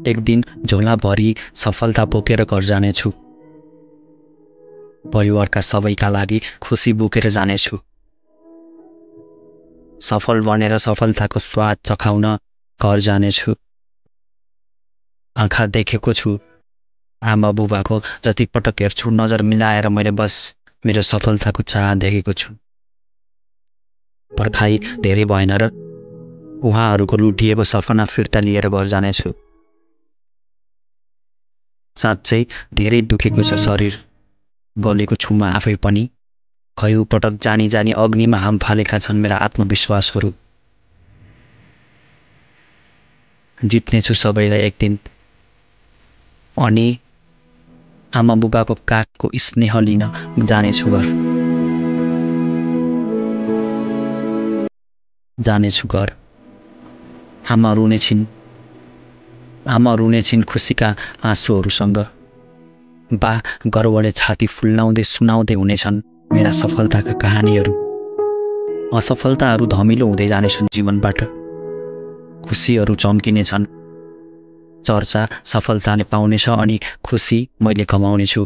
एक दिन झोलाभरि सफलता बोकेर घर जानेछु। परिवारका सबैका लागि खुसी बोकेर जानेछु। सफल बनेर सफलताको स्वाद चखाउन घर जानेछु। आँखा देखेको छु, आमा बुबाको जति पटक हेर्छु नजर मिलाएर मैले बस मेरो सफलताको चाह देखेको छु। पर्खाइ धेरै भएन र उहाँहरूको लुटिएको सपना फिर्ता लिएर घर जानेछु। साँच्चै धेरै दुखेको छ शरीर, गलेको छु म आफै पनि। कयौँ पटक जानी जानी अग्निमा हाम फालेका छन् मेरा आत्मविश्वासहरू। जित्नेछु सबैलाई एक दिन, अनि आमा बुबाको काखको स्नेह लिन जानेछु घर। जानेछु घर। आमा रुनेछिन् खुसीका आँसुहरूसँग। बा गर्वले छाती फुल्लाउँदै सुनाउँदै हुनेछन् मेरा सफलताका कहानीहरू। असफलताहरू धमिलो हुँदै जानेछन् जीवनबाट। खुसीहरू चम्किनेछन्। चर्चा सफलताले पाउनेछ अनि खुसी मैले कमाउनेछु।